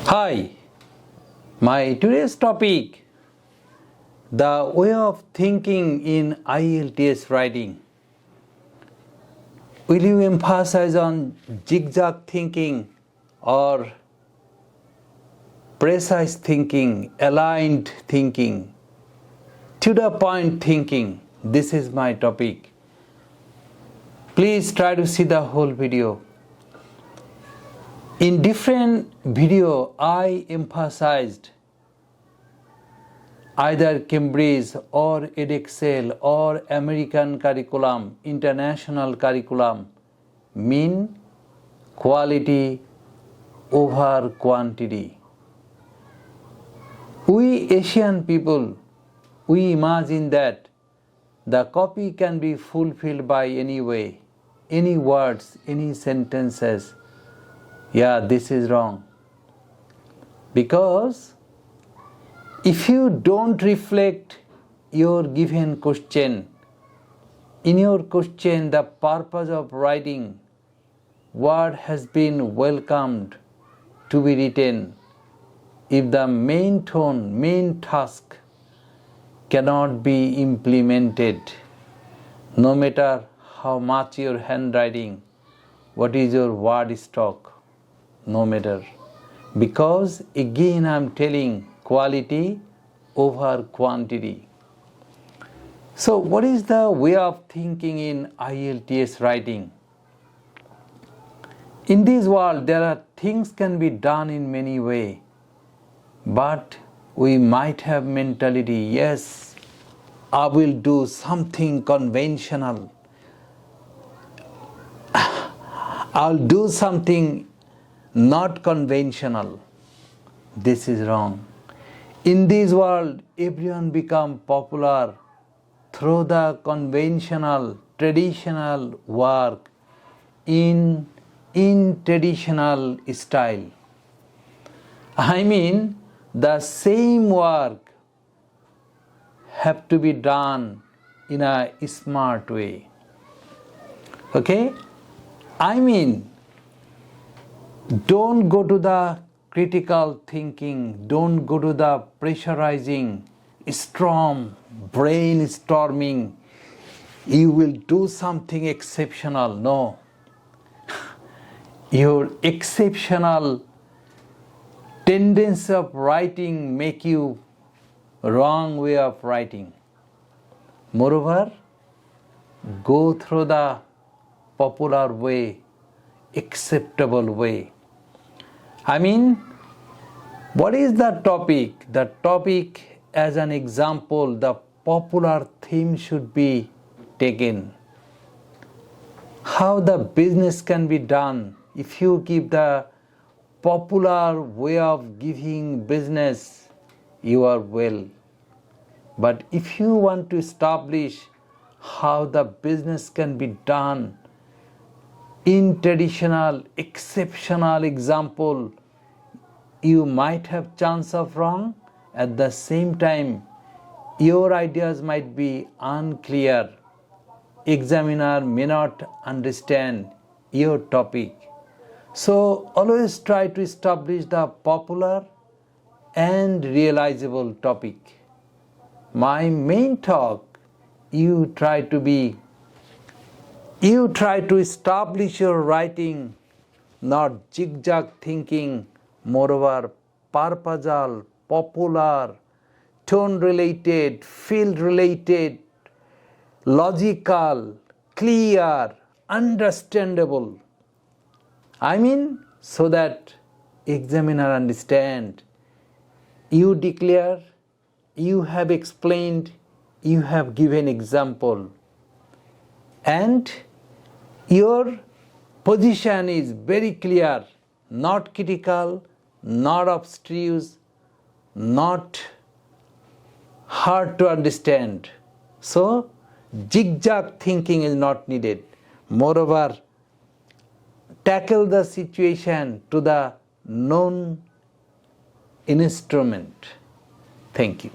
Hi, my today's topic, the way of thinking in IELTS writing. Will you emphasize on zigzag thinking or precise thinking, aligned thinking, to the point thinking? This is my topic. Please try to see the whole video. In different video, I emphasized either Cambridge or edXL or American curriculum, international curriculum, mean quality over quantity. We Asian people, we imagine that the copy can be fulfilled by any way, any words, any sentences. Yeah, this is wrong. Because if you don't reflect your given question, in your question the purpose of writing, what has been welcomed to be written, if the main tone, main task cannot be implemented, no matter how much your handwriting, what is your word stock, no matter. Because again I am telling quality over quantity. So what is the way of thinking in IELTS writing? In this world there are things can be done in many ways, but we might have mentality, yes, I will do something conventional. I'll do something not conventional. This is wrong. In this world, everyone become popular through the conventional, traditional work in traditional style. I mean, the same work have to be done in a smart way. Okay? I mean, don't go to the critical thinking, don't go to the pressurizing, storm, brainstorming, you will do something exceptional. No. Your exceptional tendency of writing make you wrong way of writing. Moreover, go through the popular way, acceptable way. I mean, what is the topic? The topic, as an example, the popular theme should be taken. How the business can be done. If you give the popular way of giving business, you are well. But if you want to establish how the business can be done in traditional, exceptional example, you might have chance of wrong. At the same time, your ideas might be unclear. Examiner may not understand your topic. So always try to establish the popular and realizable topic. My main talk, you try to establish your writing, not zigzag thinking, moreover purposeful, popular, tone related, field related, logical, clear, understandable. I mean, so that examiner understand. You declare, you have explained, you have given example, and your position is very clear, not critical, not abstruse, not hard to understand. So zigzag thinking is not needed. Moreover, tackle the situation to the known instrument. Thank you.